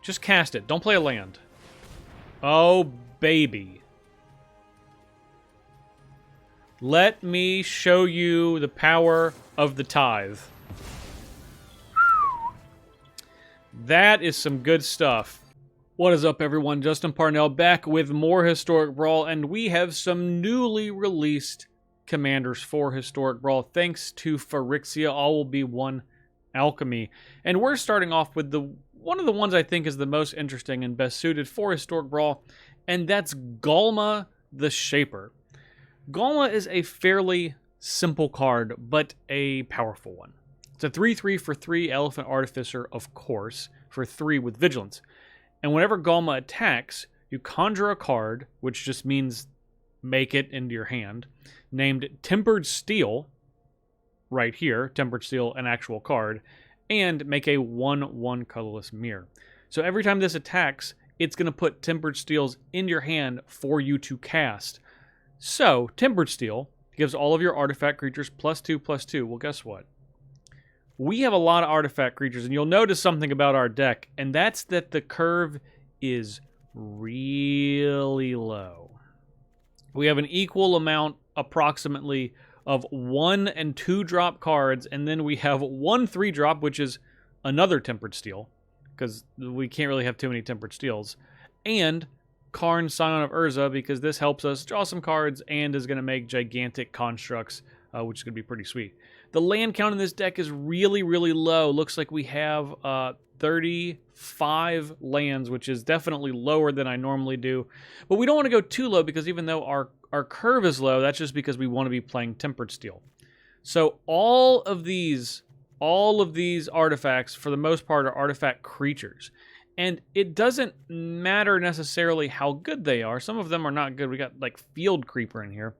Just cast it. Don't play a land. Oh, baby. Let me show you the power of the tithe. That is some good stuff. What is up, everyone? Justin Parnell back with more Historic Brawl, and we have some newly released commanders for Historic Brawl, thanks to Phyrexia. All will be one alchemy. And we're starting off with one of the ones I think is the most interesting and best suited for Historic Brawl, and that's Ghalma the Shaper. Ghalma is a fairly simple card, but a powerful one. It's a 3/3 for 3 Elephant Artificer, of course, for 3 with Vigilance. And whenever Ghalma attacks, you conjure a card, which just means make it into your hand, named Tempered Steel, right here, Tempered Steel, an actual card, and make a 1/1 colorless mirror. So every time this attacks, it's going to put Tempered Steels in your hand for you to cast. So, Tempered Steel gives all of your artifact creatures +2/+2. Well, guess what? We have a lot of artifact creatures, and you'll notice something about our deck, and that's that the curve is really low. We have an equal amount, approximately, of 1 and 2 drop cards, and then we have 1 3-drop, which is another Tempered Steel, because we can't really have too many Tempered Steels, and Karn, Scion of Urza, because this helps us draw some cards and is going to make gigantic constructs, which is going to be pretty sweet. The land count in this deck is really, really low. Looks like we have 35 lands, which is definitely lower than I normally do. But we don't want to go too low, because even though our curve is low, that's just because we want to be playing Tempered Steel. So all of these artifacts, for the most part, are artifact creatures. And it doesn't matter necessarily how good they are. Some of them are not good. We got like Field Creeper in here.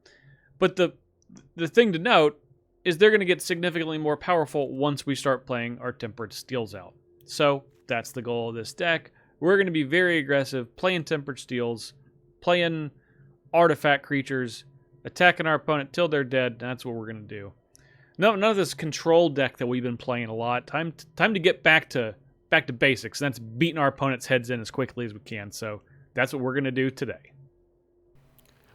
But the thing to note is they're going to get significantly more powerful once we start playing our Tempered Steels out. So that's the goal of this deck. We're going to be very aggressive, playing Tempered Steels, playing artifact creatures, attacking our opponent till they're dead. That's what we're going to do. None of this control deck that we've been playing a lot. Time to get back to basics. That's beating our opponent's heads in as quickly as we can. So that's what we're going to do today.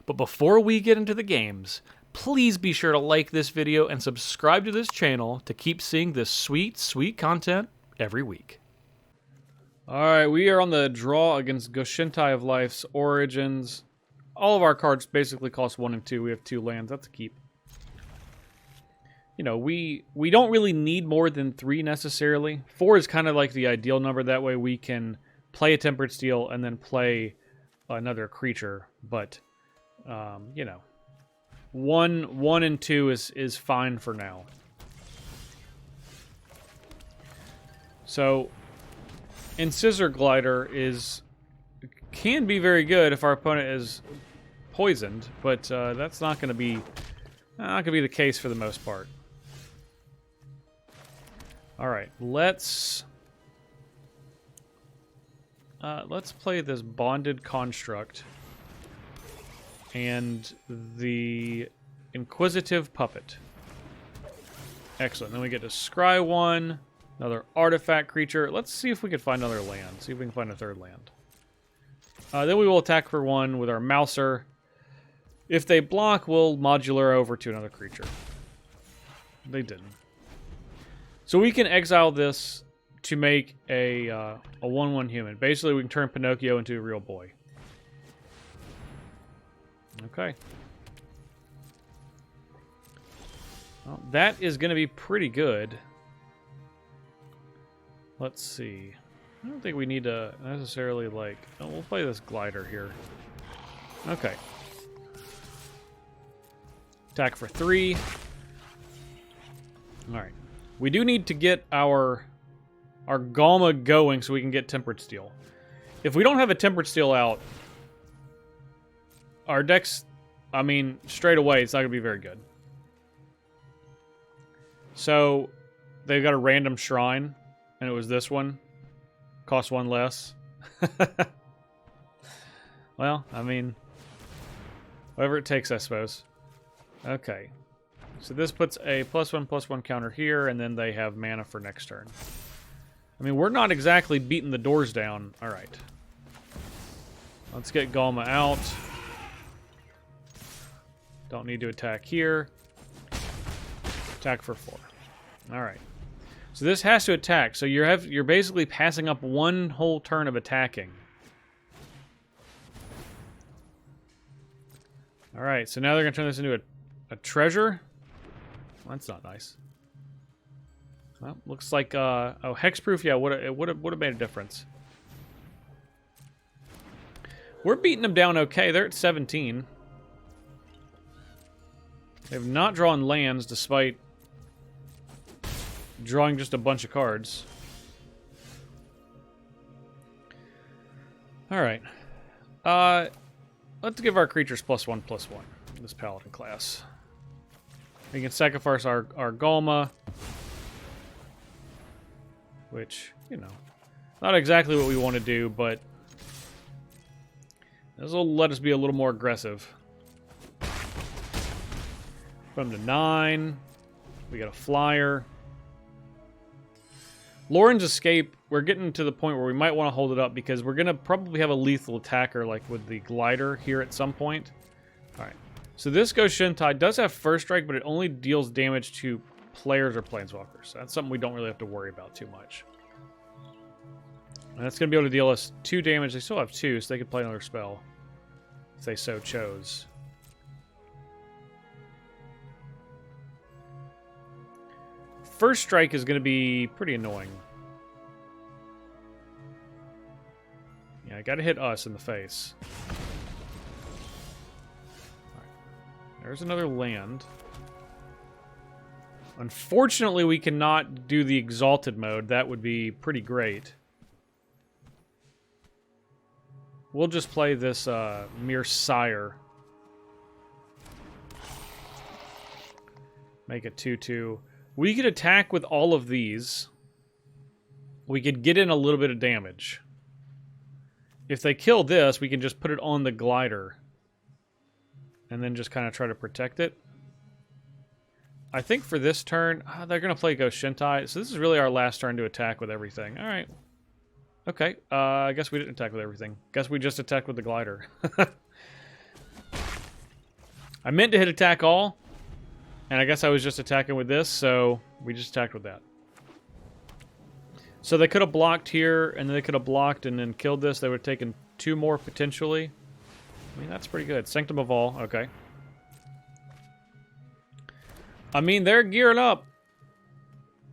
But before we get into the games, please be sure to like this video and subscribe to this channel to keep seeing this sweet, sweet content every week. Alright, we are on the draw against Goshintai of Life's Origins. All of our cards basically cost 1 and 2. We have 2 lands. That's a keep. You know, we don't really need more than 3 necessarily. 4 is kind of like the ideal number. That way we can play a Tempered Steel and then play another creature. But, you know, 1 and 2 is fine for now. So, Incisor Glider can be very good if our opponent is poisoned, but that's not going to be the case for the most part. All right, let's play this Bonded Construct and the Inquisitive Puppet. Excellent. Then we get to scry 1, another artifact creature. Let's see if we can find another land. See if we can find a 3rd land. Then we will attack for 1 with our Mouser. If they block, we'll modular over to another creature. They didn't. So we can exile this to make a 1/1 human. Basically, we can turn Pinocchio into a real boy. Okay. Well, that is going to be pretty good. Let's see. I don't think we need to necessarily, like... Oh, we'll play this Glider here. Okay. Attack for 3. Alright. We do need to get our Ghalma going so we can get Tempered Steel. If we don't have a Tempered Steel out, our deck's, I mean, straight away, it's not going to be very good. So, they've got a random shrine, and it was this one. Cost 1 less. Well, I mean, whatever it takes, I suppose. Okay. So this puts a +1/+1 counter here, and then they have mana for next turn. I mean, we're not exactly beating the doors down. All right. Let's get Ghalma out. Don't need to attack here. Attack for 4. All right. So this has to attack. So you're basically passing up one whole turn of attacking. All right. So now they're going to turn this into a treasure. Well, that's not nice. Well, looks like oh, hexproof. Yeah, it would have made a difference. We're beating them down okay. They're at 17. They've not drawn lands despite drawing just a bunch of cards. All right. Let's give our creatures +1/+1. This paladin class. We can sacrifice our Ghalma, which, you know, not exactly what we want to do, but this will let us be a little more aggressive. From to 9. We got a flyer. Lauren's Escape, we're getting to the point where we might want to hold it up because we're going to probably have a lethal attacker like with the glider here at some point. Alright, so this Ghost Shintai does have first strike, but it only deals damage to players or planeswalkers. So that's something we don't really have to worry about too much. And that's going to be able to deal us 2 damage. They still have 2, so they could play another spell if they so chose. First strike is going to be pretty annoying. Yeah, I got to hit us in the face. All right. There's another land. Unfortunately, we cannot do the Exalted mode. That would be pretty great. We'll just play this Mere Sire. Make it 2/2. We could attack with all of these. We could get in a little bit of damage. If they kill this, we can just put it on the glider. And then just kind of try to protect it. I think for this turn, they're going to play Ghost Shintai. So this is really our last turn to attack with everything. All right. Okay. I guess we didn't attack with everything. Guess we just attacked with the glider. I meant to hit attack all. And I guess I was just attacking with this, so we just attacked with that. So they could have blocked here, and then they could have blocked and then killed this. They would have taken 2 more, potentially. I mean, that's pretty good. Sanctum of All, okay. I mean, they're gearing up.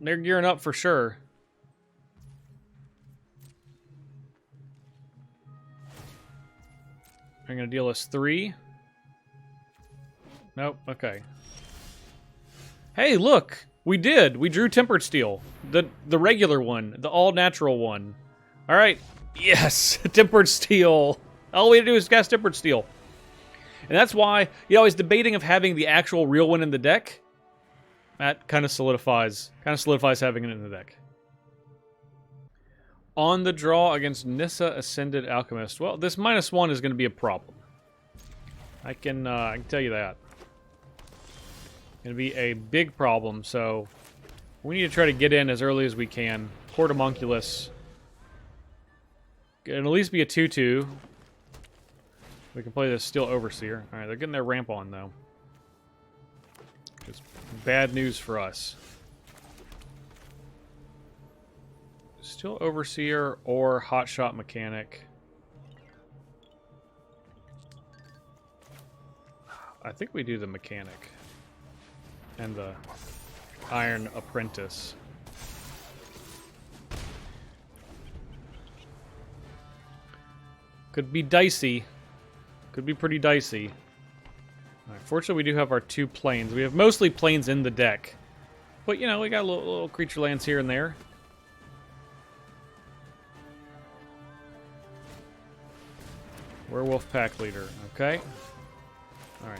They're gearing up for sure. They're going to deal us 3. Nope, okay. Hey, look! We did! We drew Tempered Steel. The regular one. The all-natural one. Alright. Yes! Tempered Steel! All we had to do is cast Tempered Steel. And that's why, you know, I was debating of having the actual real one in the deck. That kind of solidifies having it in the deck. On the draw against Nissa Ascended Alchemist. Well, this -1 is going to be a problem. I can tell you that. Going to be a big problem, so we need to try to get in as early as we can. Port Homunculus. It'll at least be a 2/2. We can play this Steel Overseer. Alright, they're getting their ramp on, though. It's bad news for us. Steel Overseer or Hotshot Mechanic. I think we do the Mechanic. And the Iron Apprentice. Could be dicey. Could be pretty dicey. Alright, fortunately, we do have our 2 planes. We have mostly planes in the deck. But, you know, we got little creature lands here and there. Werewolf Pack Leader. Okay. Alright.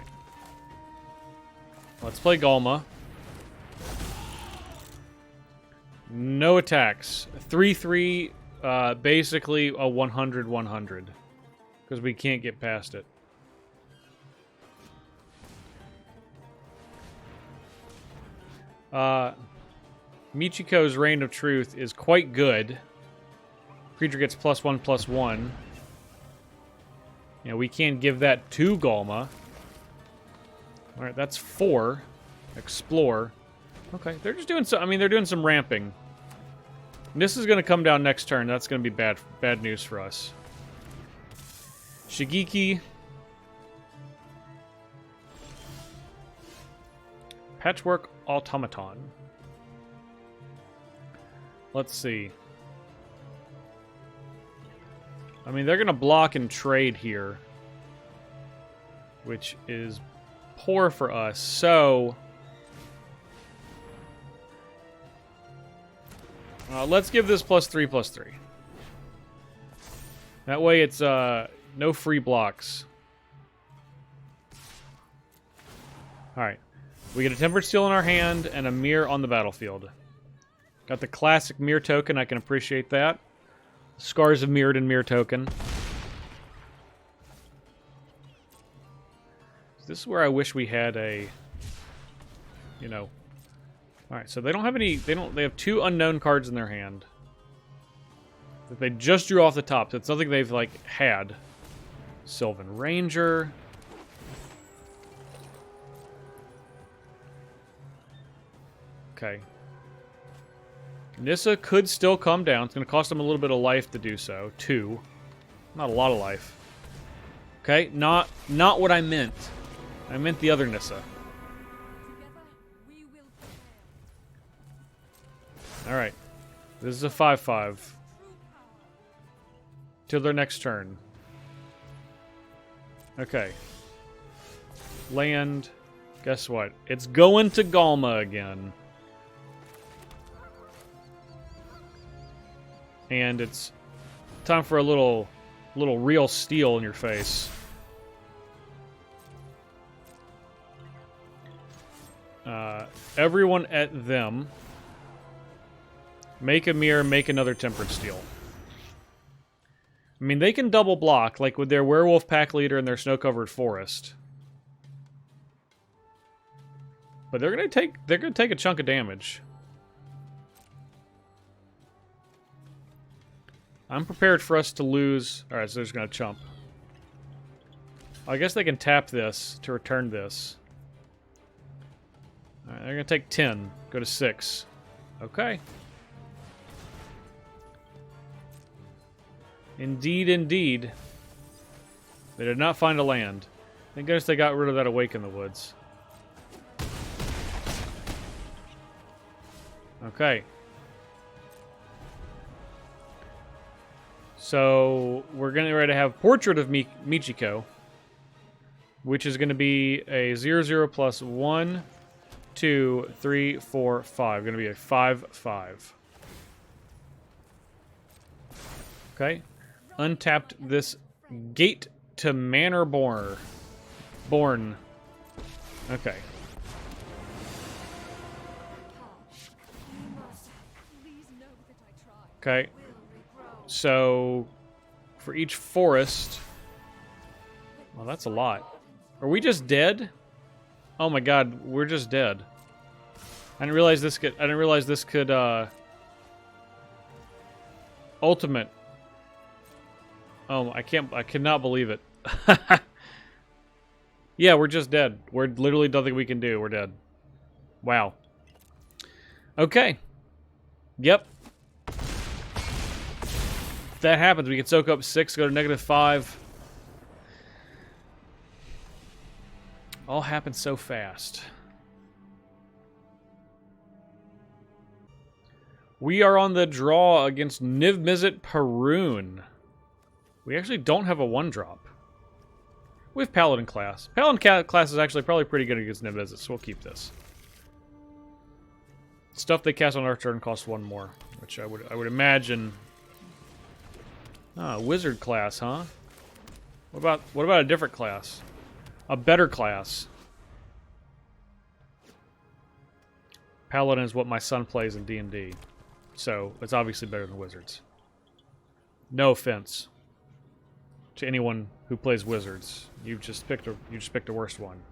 Let's play Ghalma. No attacks. 3/3, basically a 100/100. Because we can't get past it. Michiko's Reign of Truth is quite good. Creature gets +1/+1. You know, we can't give that to Ghalma. Alright, that's 4. Explore. Okay, they're just doing some... I mean, they're doing some ramping. And this is going to come down next turn. That's going to be bad news for us. Shigeki. Patchwork Automaton. Let's see. I mean, they're going to block and trade here, which is poor for us. So, let's give this +3/+3. That way it's no free blocks. Alright. We get a Tempered Steel in our hand and a mirror on the battlefield. Got the classic mirror token. I can appreciate that. Scars of Mirrored and mirror token. This is where I wish we had a, you know. Alright, so they don't have any, they have 2 unknown cards in their hand. That they just drew off the top, so it's nothing they've, like, had. Sylvan Ranger. Okay. Nissa could still come down. It's going to cost them a little bit of life to do so. 2. Not a lot of life. Okay, not what I meant. I meant the other Nissa. Alright. This is a 5/5. Till their next turn. Okay. Land. Guess what? It's going to Ghalma again. And it's time for a little real steel in your face. Everyone at them. Make a mirror, make another Tempered Steel. I mean, they can double block, like with their Werewolf Pack Leader and their Snow-Covered Forest. But they're gonna take a chunk of damage. I'm prepared for us to lose. Alright, so they're just gonna chump. I guess they can tap this to return this. Alright, they're gonna take 10. Go to 6. Okay. Indeed, indeed. They did not find a land. Thank goodness they got rid of that Awake in the Woods. Okay. So, we're going to have Portrait of Michiko, which is going to be a 0/0 plus 1, 2, 3, 4, 5. Going to be a 5/5. Okay. Untapped this Gate to Manor Born. Okay. Okay. So, for each forest... Well, that's a lot. Are we just dead? Oh my god, we're just dead. I didn't realize this could, ultimate. Oh, I cannot believe it. Yeah, we're just dead. We're literally nothing we can do. We're dead. Wow. Okay. Yep. If that happens, we can soak up 6, go to -5. All happens so fast. We are on the draw against Niv-Mizzet Perun. We actually don't have a 1-drop. We have Paladin class. Paladin class is actually probably pretty good against Niv-Mizzet, so we'll keep this. Stuff they cast on our turn costs 1 more, which I would imagine. Ah, wizard class, huh? What about a different class? A better class. Paladin is what my son plays in D&D. So, it's obviously better than wizards. No offense to anyone who plays wizards. You just picked a worse one.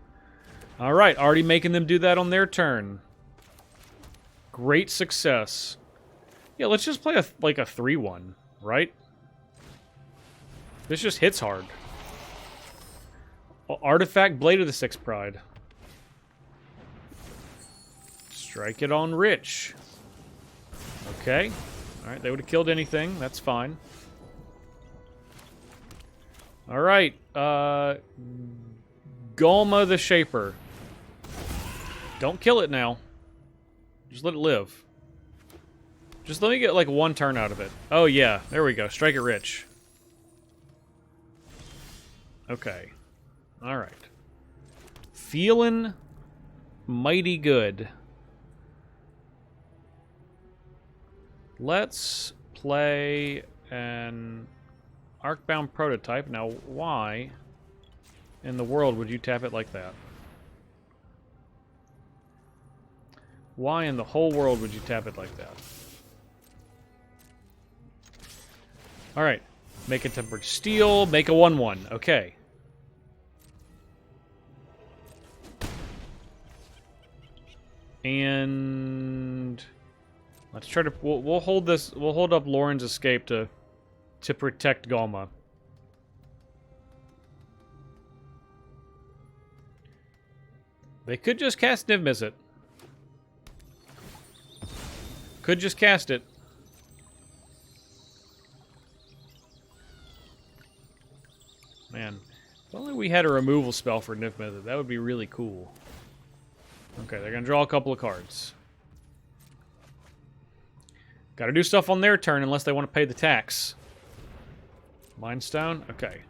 All right, already making them do that on their turn. Great success. Yeah, let's just play like a 3/1. right? This just hits hard. Artifact Blade of the Sixth Pride. Strike it on Rich. Okay. Alright, they would have killed anything. That's fine. Alright. Ghalma the Shaper. Don't kill it now. Just let it live. Just let me get like one turn out of it. Oh yeah, there we go. Strike it rich. Okay. Alright. Feeling mighty good. Let's play an Arcbound Prototype. Now, why in the world would you tap it like that? Why in the whole world would you tap it like that? Alright. Make a Tempered Steel. Make a 1/1. Okay. And let's try to... We'll hold this... We'll hold up Lauren's Escape to protect Ghalma. They could just cast Niv Mizzet. Could just cast it. Man, if only we had a removal spell for Niv Mizzet, that would be really cool. Okay, they're gonna draw a couple of cards. Gotta do stuff on their turn unless they want to pay the tax. Mind Stone? Okay.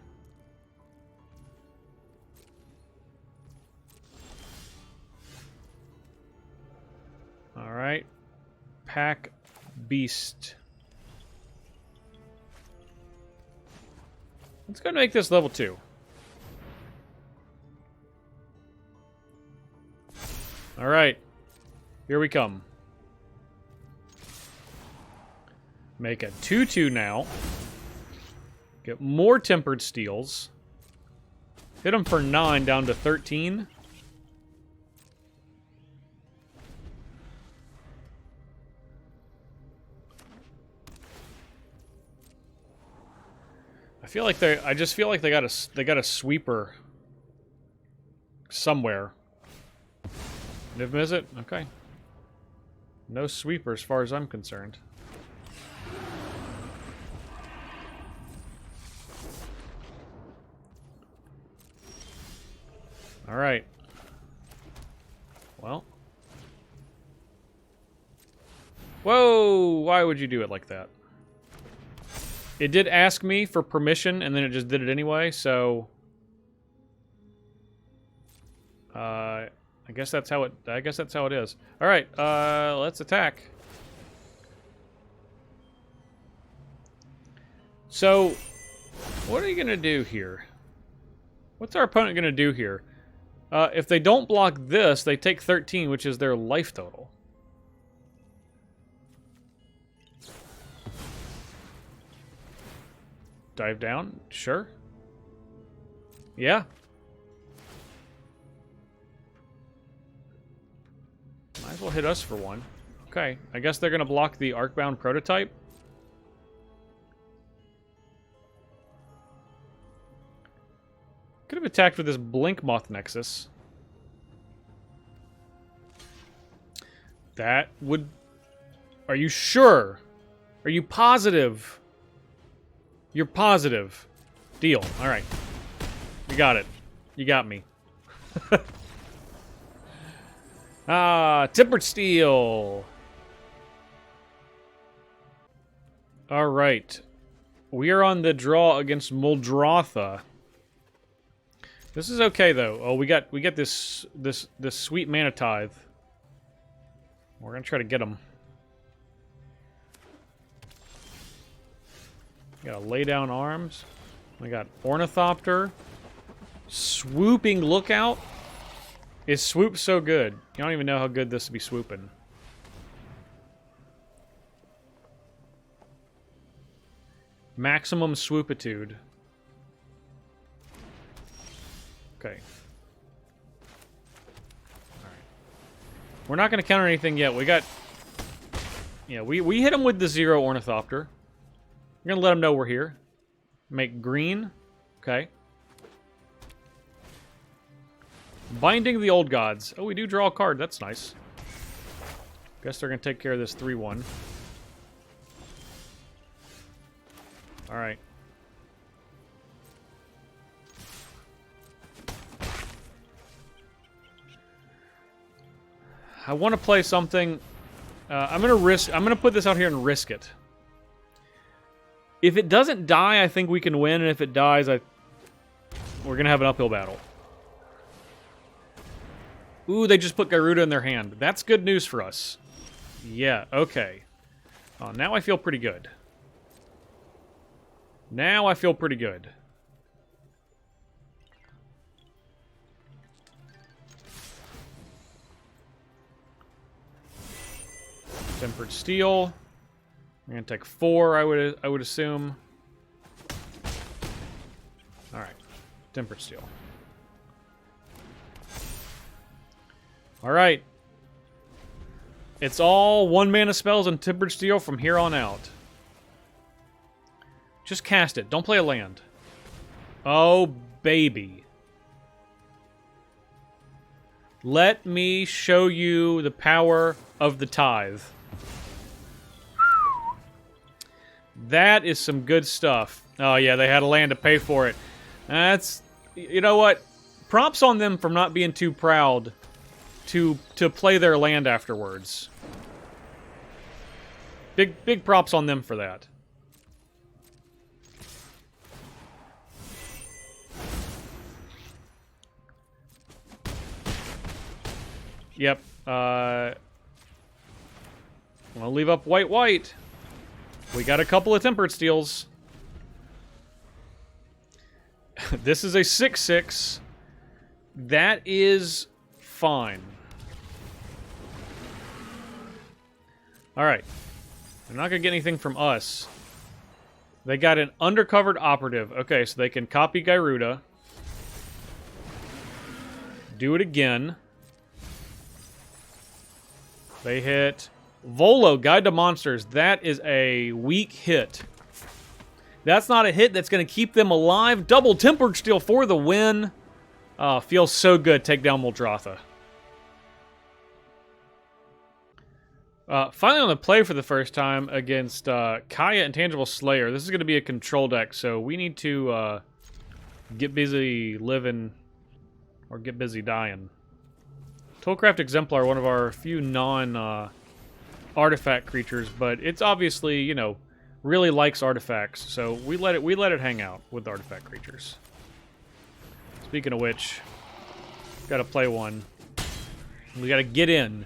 Alright. Pack Beast. Let's go make this level 2. Alright. Here we come. Make a 2/2 now. Get more Tempered Steels. Hit them for 9 down to 13. I just feel like they got a sweeper somewhere. Niv Mizzet? Okay. No sweeper as far as I'm concerned. Alright. Well. Whoa! Why would you do it like that? It did ask me for permission, and then it just did it anyway, so... I guess that's how it is. Alright, let's attack. So, what are you gonna do here? What's our opponent gonna do here? If they don't block this, they take 13, which is their life total. Dive down? Sure. Yeah. Might as well hit us for one. Okay, I guess they're gonna block the Arcbound Prototype. Could have attacked with this Blink Moth Nexus. That would... Are you sure? Are you positive? You're positive. Deal. Alright. You got it. You got me. Tempered Steel. Alright. We are on the draw against Muldrotha. This is okay though. Oh, we get this sweet Mana Tithe. We're gonna try to get him. We gotta lay down arms. We got Ornithopter. Swooping Lookout. Is swoop so good? You don't even know how good this would be swooping. Maximum Swoopitude. Okay. Alright. We're not going to counter anything yet. We got... Yeah, we hit him with the 0 Ornithopter. We're going to let them know we're here. Make green. Okay. Binding the Old Gods. Oh, we do draw a card. That's nice. Guess they're going to take care of this 3-1. Alright. I want to play something. I'm gonna put this out here and risk it. If it doesn't die, I think we can win, and if it dies, we're gonna have an uphill battle. Ooh, they just put Garuda in their hand. That's good news for us. Yeah, okay. Oh, now I feel pretty good. Now I feel pretty good. Tempered Steel. I'm gonna take 4, I would assume. Alright. Tempered Steel. Alright. It's all 1-mana spells and Tempered Steel from here on out. Just cast it. Don't play a land. Oh, baby. Let me show you the power of the tithe. That is some good stuff. Oh, yeah, they had a land to pay for it. That's... You know what? Props on them for not being too proud to play their land afterwards. Big props on them for that. Yep. I'm gonna leave up white. We got a couple of Tempered Steels. This is a 6/6. That is fine. Alright. They're not gonna get anything from us. They got an undercovered operative. Okay, so they can copy Garuda. Do it again. They hit Volo, Guide to Monsters. That is a weak hit. That's not a hit that's going to keep them alive. Double Tempered Steel for the win. Feels so good. Take down Muldrotha. Finally on the play for the first time against Kaya Intangible Slayer. This is going to be a control deck, so we need to get busy living or get busy dying. Tollcraft Exemplar, one of our few non-artifact creatures, but it's obviously, you know, really likes artifacts, so we let it hang out with artifact creatures. Speaking of which, gotta play one. We gotta get in.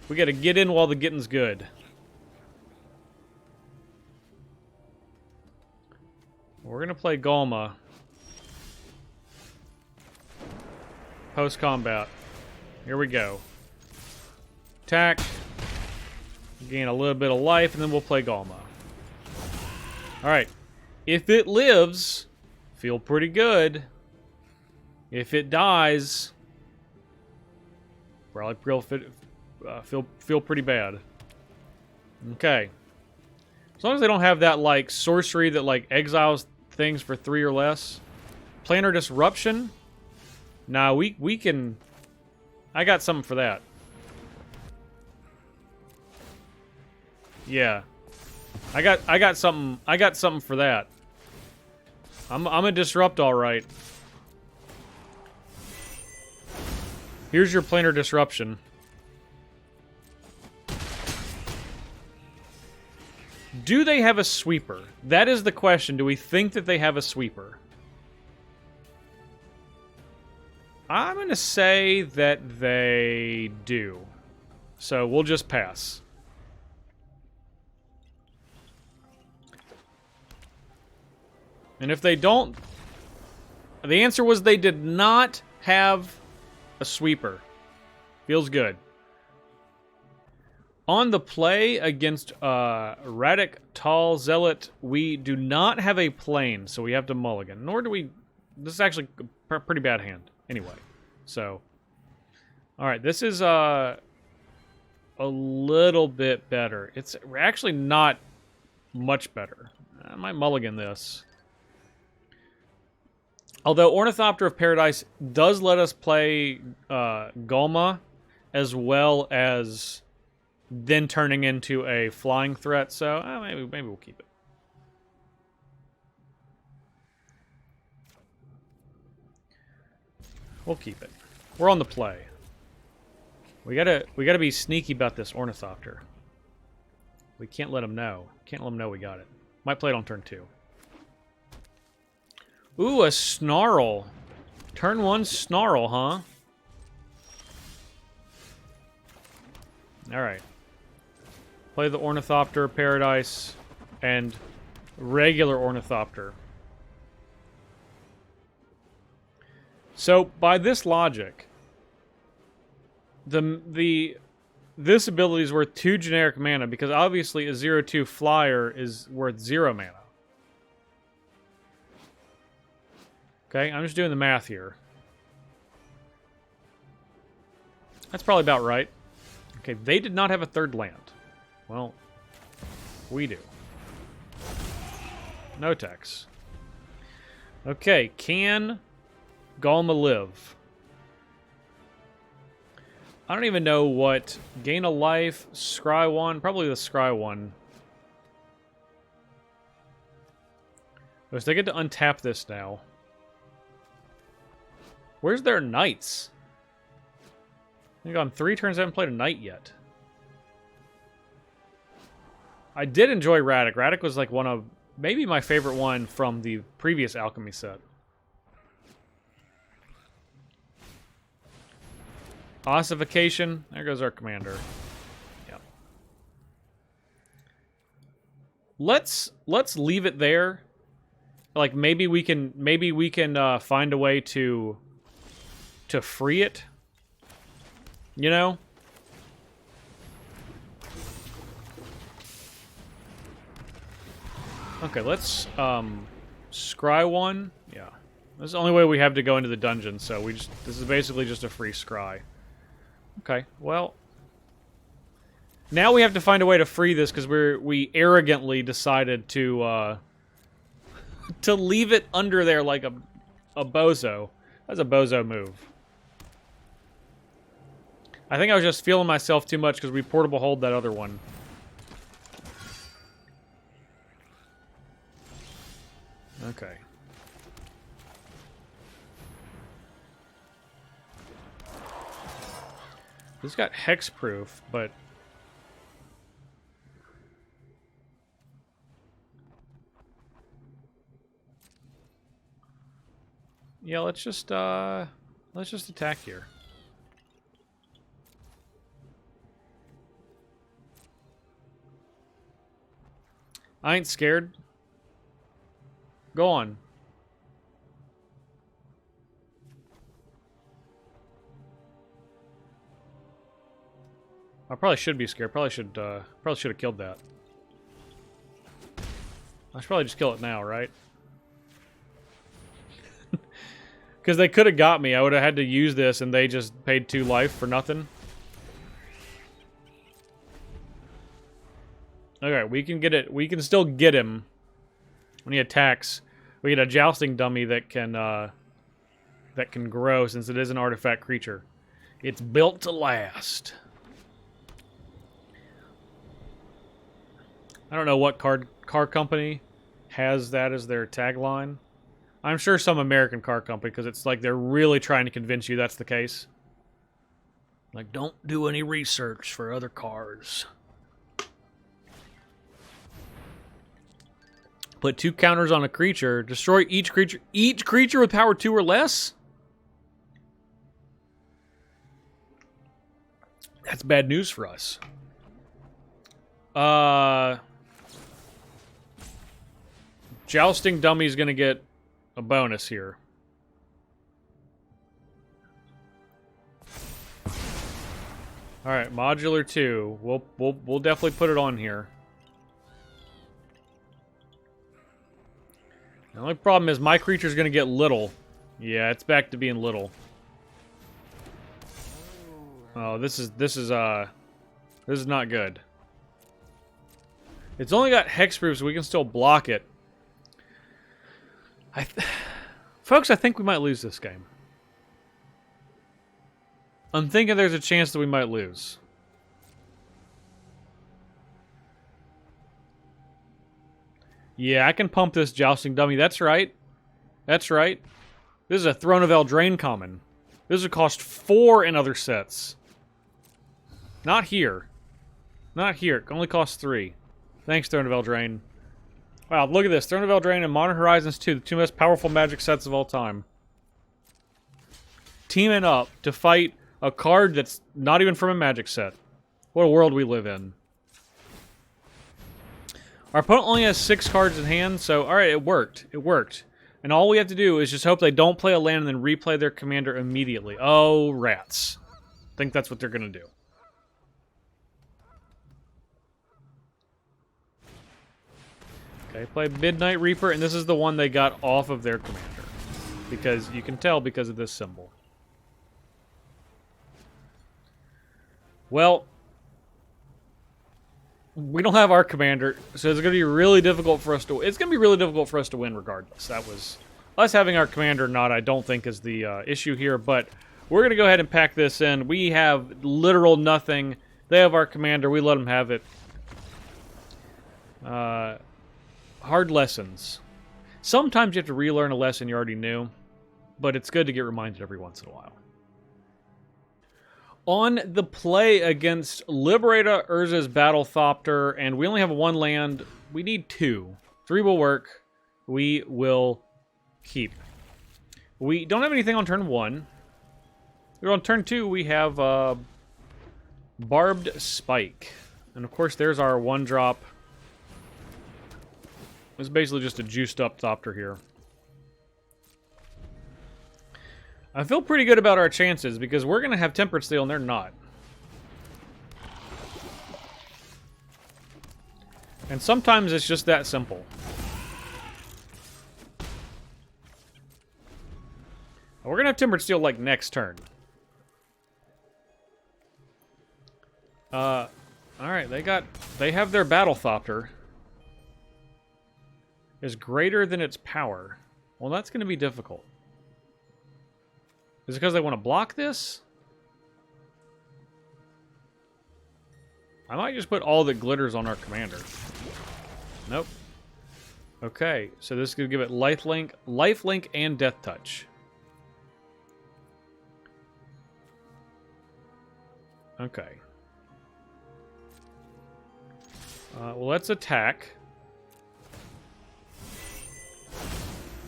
We gotta get in while the getting's good. We're gonna play Ghalma. Post-combat. Here we go. Attack. Gain a little bit of life, and then we'll play Ghalma. Alright. If it lives, feel pretty good. If it dies, probably feel pretty bad. Okay. As long as they don't have that, like, sorcery that, like, exiles things for 3 or less. Planar Disruption? Nah, we can... I got something for that. Yeah. I got something for that. I'm a disrupt, all right. Here's your Planar Disruption. Do they have a sweeper? That is the question. Do we think that they have a sweeper? I'm going to say that they do. So we'll just pass. And if they don't... The answer was they did not have a sweeper. Feels good. On the play against Radic Tall Zealot, we do not have a plane, so we have to mulligan. Nor do we... This is actually a pretty bad hand. Anyway, so... Alright, this is a little bit better. It's actually not much better. I might mulligan this. Although Ornithopter of Paradise does let us play Ghalma, as well as then turning into a flying threat, so maybe we'll keep it. We'll keep it. We're on the play. We gotta be sneaky about this Ornithopter. We can't let him know. Can't let him know we got it. Might play it on turn 2. Ooh, a Snarl. Turn 1 Snarl, huh? Alright. Play the Ornithopter Paradise and regular Ornithopter. So, by this logic, this ability is worth 2 generic mana, because obviously a 0/2 flyer is worth 0 mana. Okay, I'm just doing the math here. That's probably about right. Okay, they did not have a 3rd land. Well, we do. No text. Okay, can Ghalma live? I don't even know what. Gain a life, scry 1, probably the scry 1. So they get to untap this now. Where's their knights? They've gone 3 turns, I haven't played a knight yet. I did enjoy Radic. Radic was like one of, maybe my favorite one from the previous Alchemy set. Ossification. There goes our commander. Yeah. Let's leave it there. Like maybe we can find a way to free it. You know? Okay, let's scry 1. Yeah. This is the only way we have to go into the dungeon, so this is basically just a free scry. Okay, well, now we have to find a way to free this because we arrogantly decided to leave it under there like a bozo. That's a bozo move. I think I was just feeling myself too much because we portable hold that other one. Okay. This got hexproof, but yeah, let's just attack here. I ain't scared. Go on. I probably should be scared. Probably should have killed that. I should probably just kill it now, right? Because they could have got me. I would have had to use this, and they just paid 2 life for nothing. Okay, we can get it. We can still get him when he attacks. We get a jousting dummy that can grow, since it is an artifact creature. It's built to last. I don't know what car company has that as their tagline. I'm sure some American car company, because it's like they're really trying to convince you that's the case. Like, don't do any research for other cars. Put 2 counters on a creature. Destroy each creature with power 2 or less? That's bad news for us. Jousting Dummy's gonna get a bonus here. Alright, Modular 2. We'll definitely put it on here. The only problem is my creature's gonna get little. Yeah, it's back to being little. Oh, this is not good. It's only got hexproof, so we can still block it. Folks, I think we might lose this game. I'm thinking there's a chance that we might lose. Yeah, I can pump this jousting dummy. That's right. That's right. This is a Throne of Eldraine common. This would cost 4 in other sets. Not here. Not here. It only costs 3. Thanks, Throne of Eldraine. Wow, look at this. Throne of Eldraine and Modern Horizons 2, the 2 most powerful Magic sets of all time. Teaming up to fight a card that's not even from a Magic set. What a world we live in. Our opponent only has 6 cards in hand, so alright, it worked. It worked. And all we have to do is just hope they don't play a land and then replay their commander immediately. Oh, rats. I think that's what they're going to do. Okay, play Midnight Reaper, and this is the one they got off of their commander. Because you can tell because of this symbol. Well, we don't have our commander, so it's going to be really difficult for us to... It's going to be really difficult for us to win regardless. That was... Us having our commander or not, I don't think is the issue here, but we're going to go ahead and pack this in. We have literal nothing. They have our commander. We let them have it. Hard lessons. Sometimes you have to relearn a lesson you already knew, but it's good to get reminded every once in a while. On the play against Liberator, Urza's Battlethopter, and we only have 1 land. We need 2. 3 will work. We will keep. We don't have anything on turn 1. On turn 2, we have Barbed Spike. And of course, there's our 1-drop. It's basically just a juiced up Thopter here. I feel pretty good about our chances because we're going to have Tempered Steel and they're not. And sometimes it's just that simple. We're going to have Tempered Steel like next turn. Alright, they have their Battlethopter. Is greater than its power. Well, that's going to be difficult. Is it because they want to block this? I might just put all that glitters on our commander. Nope. Okay, so this is going to give it lifelink, and Death Touch. Okay. Well, let's attack.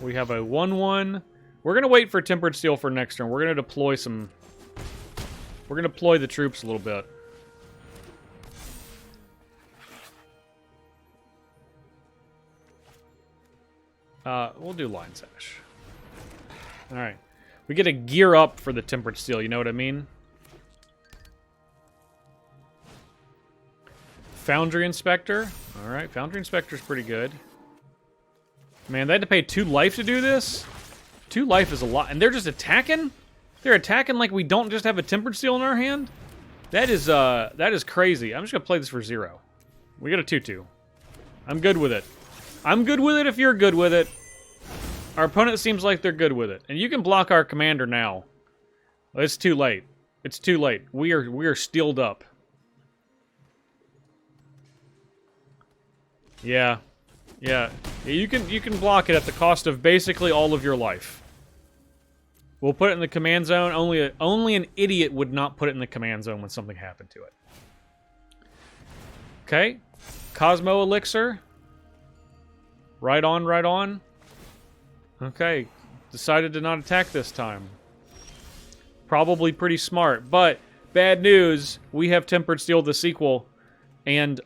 We have a 1/1. We're going to wait for Tempered Steel for next turn. We're going to deploy some... We're going to deploy the troops a little bit. We'll do Line Sash. Alright. We get to gear up for the Tempered Steel, you know what I mean? Foundry Inspector. Alright, Foundry Inspector's pretty good. Man, they had to pay 2 life to do this? 2 life is a lot. And they're just attacking? They're attacking like we don't just have a Tempered Steel in our hand? That is crazy. I'm just going to play this for 0. We got a 2/2. I'm good with it. I'm good with it if you're good with it. Our opponent seems like they're good with it. And you can block our commander now. It's too late. It's too late. We are steeled up. Yeah. Yeah. You can block it at the cost of basically all of your life. We'll put it in the command zone. Only an idiot would not put it in the command zone when something happened to it. Okay. Cosmo Elixir. Right on, right on. Okay. Decided to not attack this time. Probably pretty smart. But, bad news, we have Tempered Steel the sequel. And,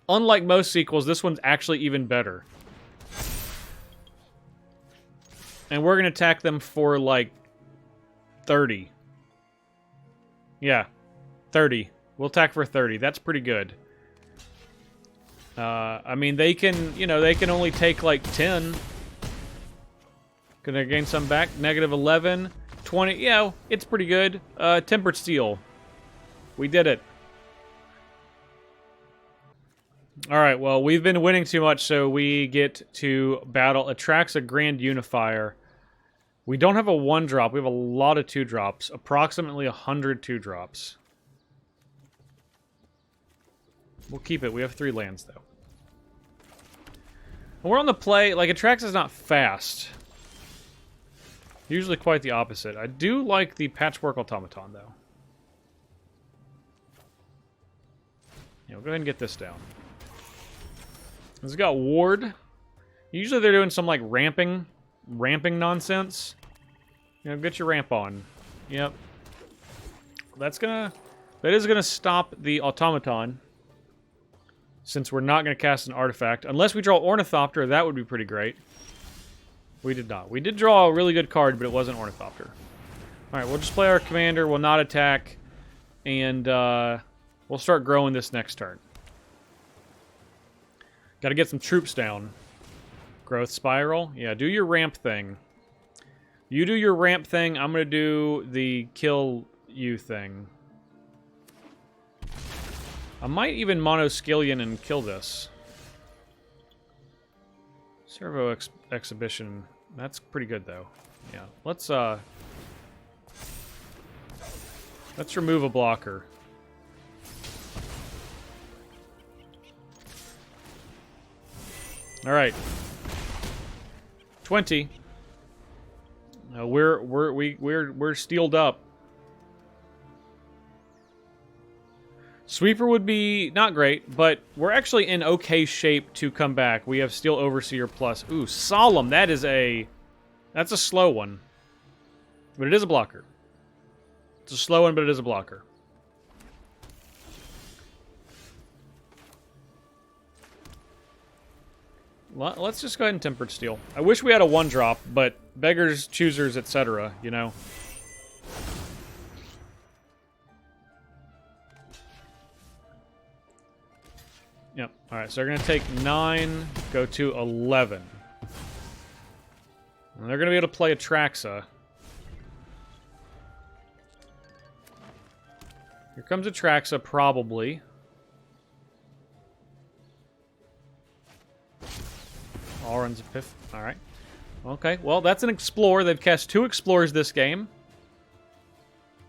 unlike most sequels, this one's actually even better. And we're going to attack them for, like, 30. Yeah. 30. We'll attack for 30. That's pretty good. I mean, they can, they can only take, like, 10. Gonna gain some back. Negative 11. 20. Yeah, it's pretty good. Tempered Steel. We did it. Alright, well, we've been winning too much, so we get to battle Atraxa Grand Unifier. We don't have a 1-drop. We have a lot of 2-drops. Approximately 100 2-drops. We'll keep it. We have 3 lands, though. When we're on the play, like, Atraxa's not fast. Usually quite the opposite. I do like the Patchwork Automaton, though. Yeah, we'll go ahead and get this down. It's got Ward. Usually they're doing some, like, ramping nonsense. You know, get your ramp on. Yep. That is gonna stop the Automaton. Since we're not gonna cast an artifact. Unless we draw Ornithopter, that would be pretty great. We did not. We did draw a really good card, but it wasn't Ornithopter. Alright, we'll just play our commander, we'll not attack, and we'll start growing this next turn. Gotta get some troops down. Growth Spiral? Yeah, do your ramp thing. You do your ramp thing, I'm gonna do the kill you thing. I might even Mono Skillion and kill this. Servo Exhibition. That's pretty good, though. Yeah, let's remove a blocker. All right. 20. We're steeled up. Sweeper would be not great, but we're actually in okay shape to come back. We have Steel Overseer plus. Ooh, Solemn. That's a slow one. But it is a blocker. It's a slow one, but it is a blocker. Let's just go ahead and Tempered Steel. I wish we had a 1-drop, but beggars, choosers, etc., you know. Yep. Alright, so they're going to take 9, go to 11. And they're going to be able to play Atraxa. Here comes Atraxa, probably. All runs a piff. Alright. Okay, well, that's an Explorer. They've cast 2 Explorers this game.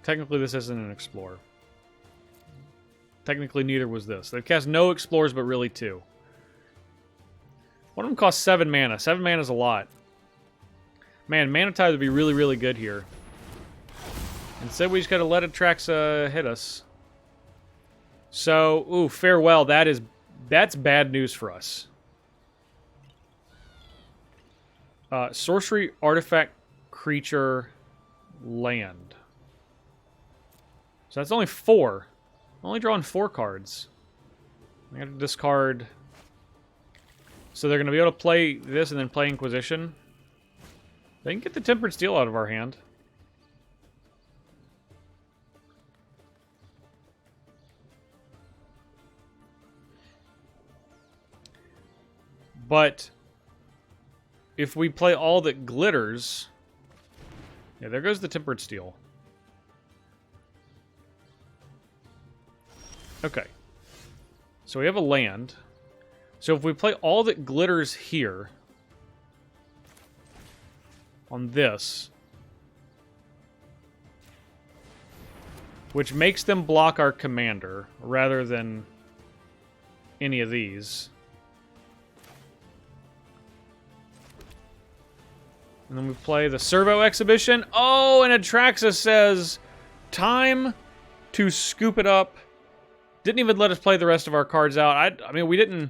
Technically, this isn't an Explorer. Technically, neither was this. They've cast no Explorers, but really 2. One of them costs 7 mana. 7 mana is a lot. Man, Mana Tide would be really, really good here. Instead, we just gotta let Atraxa hit us. So, ooh, Farewell. That's bad news for us. Sorcery, Artifact, Creature, Land. So that's only 4. I'm only drawing 4 cards. I have to discard. So they're going to be able to play this and then play Inquisition. They can get the Tempered Steel out of our hand. But if we play all that glitters... Yeah, there goes the Tempered Steel. Okay. So we have a land. So if we play all that glitters here... on this... which makes them block our commander, rather than any of these... and then we play the Servo Exhibition. Oh, and Atraxa says, time to scoop it up. Didn't even let us play the rest of our cards out. I mean, we didn't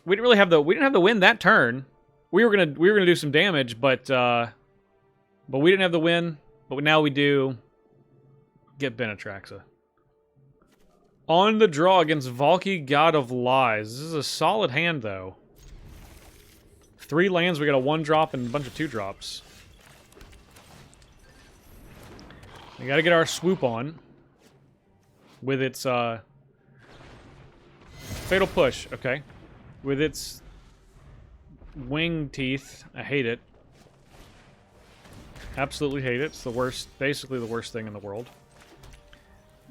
really have the win that turn. We were gonna do some damage, but we didn't have the win. But now we do. Get Ben Atraxa. On the draw against Valky, God of Lies. This is a solid hand, though. 3 lands, we got a 1-drop and a bunch of 2-drops. We gotta get our swoop on. With its, Fatal Push, okay. With its wing teeth. I hate it. Absolutely hate it. It's the worst, basically the worst thing in the world.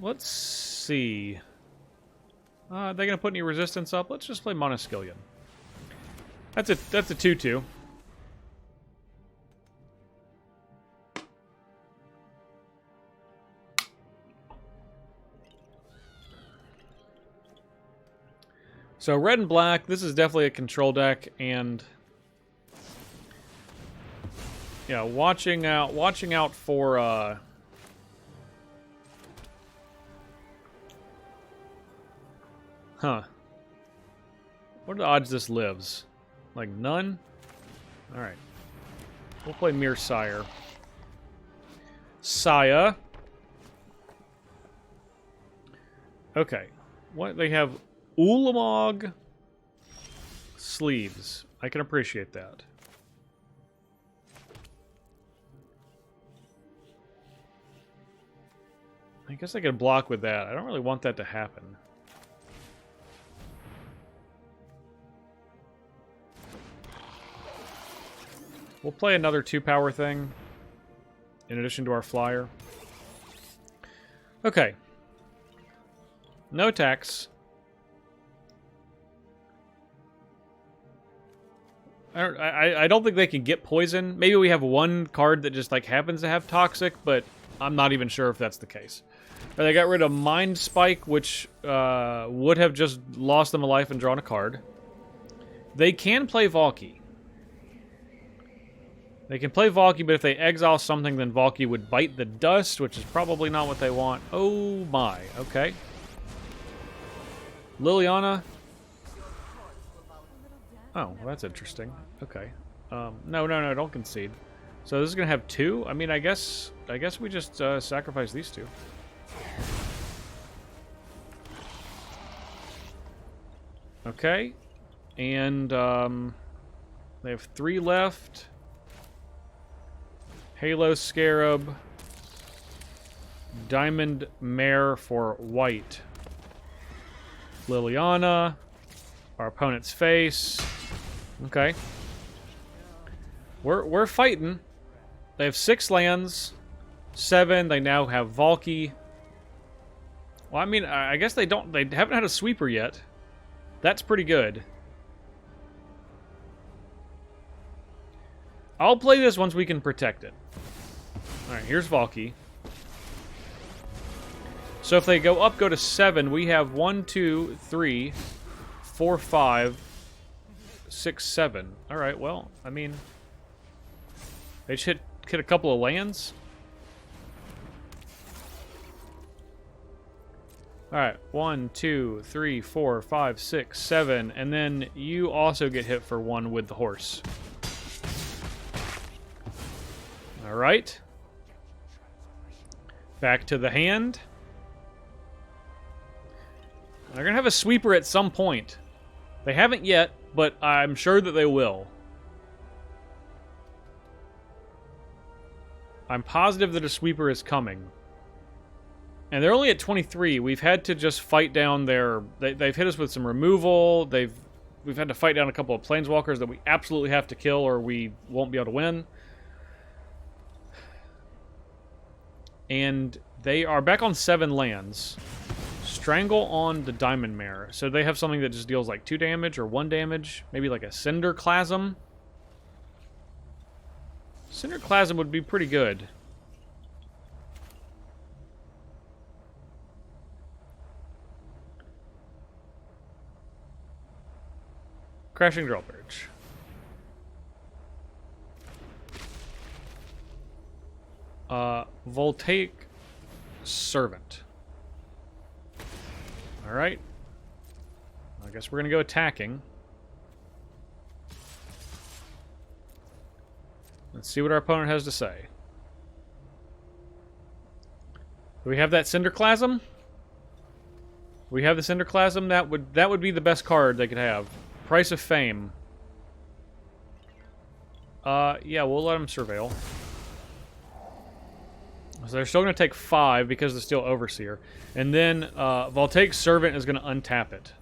Let's see. Are they going to put any resistance up? Let's just play Monoskillion. That's a 2/2. So red and black, this is definitely a control deck, and yeah, watching out for what are the odds this lives? Like none? Alright. We'll play Mere Sire. Saya. Okay. What they have Ulamog sleeves. I can appreciate that. I guess I could block with that. I don't really want that to happen. We'll play another 2-power thing in addition to our flyer. Okay. No attacks. I don't think they can get poison. Maybe we have one card that just like happens to have toxic, but I'm not even sure if that's the case. They got rid of Mind Spike, which would have just lost them a life and drawn a card. They can play Valky. They can play Valky, but if they exile something, then Valky would bite the dust, which is probably not what they want. Oh my, okay. Liliana. Oh, well, that's interesting. Okay. No, don't concede. So this is gonna have 2? I mean, I guess we just sacrifice these 2. Okay. And they have 3 left. Halo Scarab. Diamond Mare for white. Liliana. Our opponent's face. Okay. We're fighting. They have 6 lands. 7. They now have Valky. Well, I mean, I guess they haven't had a sweeper yet. That's pretty good. I'll play this once we can protect it. Alright, here's Valky. So if they go to 7, we have 1, 2, 3, 4, 5, 6, 7. Alright, well, I mean, they just hit a couple of lands. Alright, 1, 2, 3, 4, 5, 6, 7, and then you also get hit for 1 with the horse. Alright. Back to the hand. They're going to have a sweeper at some point. They haven't yet, but I'm sure that they will. I'm positive that a sweeper is coming. And they're only at 23. We've had to just fight down their... They've hit us with some removal. We've had to fight down a couple of planeswalkers that we absolutely have to kill or we won't be able to win. And they are back on 7 lands. Strangle on the Diamond Mare. So they have something that just deals like 2 damage or 1 damage. Maybe like a Cinderclasm. Cinderclasm would be pretty good. Crashing Drawbridge. Voltaic Servant. Alright. I guess we're going to go attacking. Let's see what our opponent has to say. Do we have that Cinderclasm? We have the Cinderclasm. That would be the best card they could have. Price of Fame. Yeah, we'll let them surveil. So they're still going to take 5 because they're still Overseer. And then Voltaic Servant is going to untap it.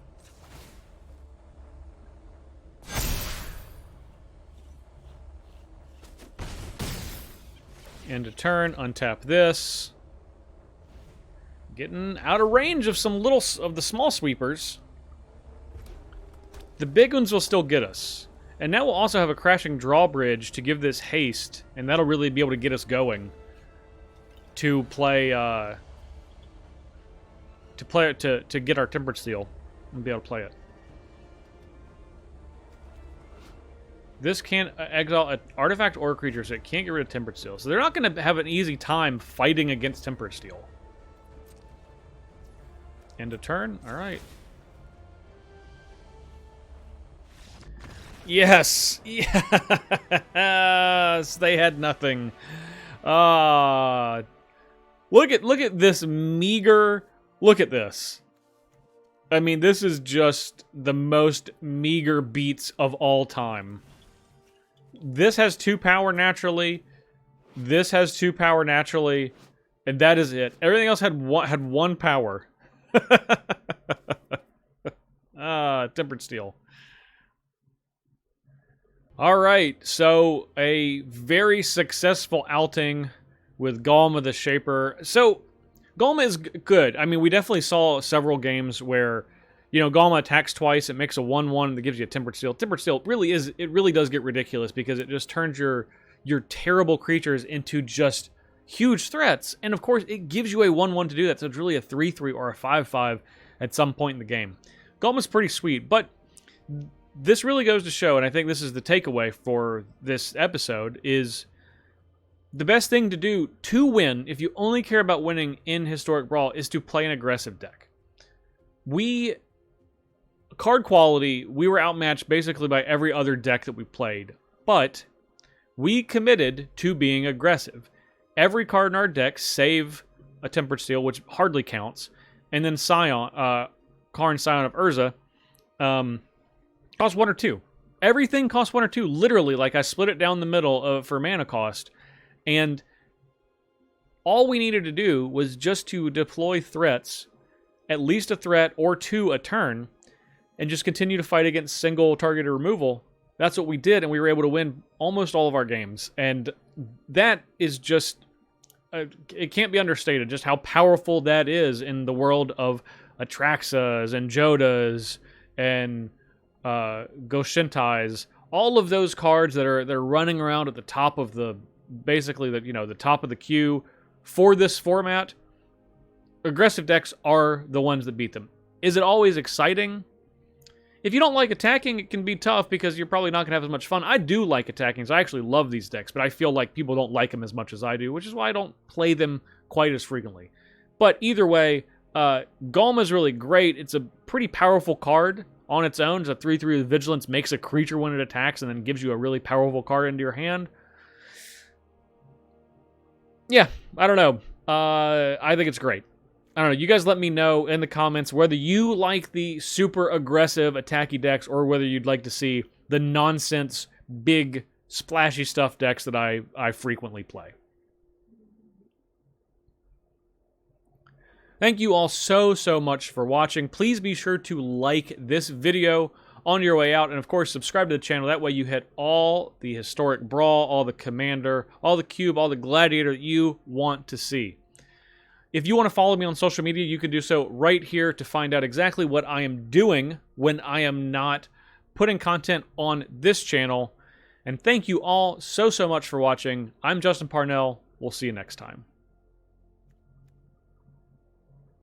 End of turn, untap this. Getting out of range of some little of the small sweepers. The big ones will still get us. And now we'll also have a crashing drawbridge to give this haste, and that'll really be able to get us going to play to get our tempered steel and be able to play it. This can't exile an artifact or a creature, so it can't get rid of tempered steel. So they're not going to have an easy time fighting against tempered steel. End of turn. All right. Yes. Yes. They had nothing. Look at this meager. Look at this. I mean, this is just the most meager beats of all time. This has 2 power naturally. This has 2 power naturally, and that is it. Everything else had 1 power. Tempered steel. All right, so a very successful outing with Ghalma the Shaper. So Ghalma is good. I mean, we definitely saw several games where, you know, Ghalma attacks twice, it makes a 1/1 that gives you a tempered steel. Tempered steel really does get ridiculous because it just turns your terrible creatures into just huge threats. And of course, it gives you a 1/1 to do that, so it's really a 3/3 or a 5/5 at some point in the game. Ghalma's pretty sweet, but this really goes to show, and I think this is the takeaway for this episode, is the best thing to do to win, if you only care about winning in Historic Brawl, is to play an aggressive deck. Card quality, we were outmatched basically by every other deck that we played, but we committed to being aggressive. Every card in our deck, save a Tempered Steel, which hardly counts, and then Scion, Karn Scion of Urza, costs 1 or 2. Everything costs 1 or 2, literally. Like, I split it down the middle for mana cost, and all we needed to do was just to deploy threats, at least a threat or 2 a turn, and just continue to fight against single targeted removal. That's what we did, and we were able to win almost all of our games. And that is just, it can't be understated just how powerful that is in the world of Atraxas and Jodas and Goshintais. All of those cards they're running around at the top of the top of the queue for this format. Aggressive decks are the ones that beat them. Is it always exciting? If you don't like attacking, it can be tough because you're probably not going to have as much fun. I do like attacking, so I actually love these decks, but I feel like people don't like them as much as I do, which is why I don't play them quite as frequently. But either way, Ghalma is really great. It's a pretty powerful card on its own. It's a 3/3 with Vigilance, makes a creature when it attacks, and then gives you a really powerful card into your hand. Yeah, I don't know. I think it's great. I don't know. You guys let me know in the comments whether you like the super aggressive attacky decks or whether you'd like to see the nonsense, big, splashy stuff decks that I frequently play. Thank you all so much for watching. Please be sure to like this video on your way out, and of course subscribe to the channel. That way you hit all the Historic Brawl, all the Commander, all the Cube, all the Gladiator that you want to see. If you want to follow me on social media, you can do so right here to find out exactly what I am doing when I am not putting content on this channel. And thank you all so much for watching. I'm Justin Parnell. We'll see you next time.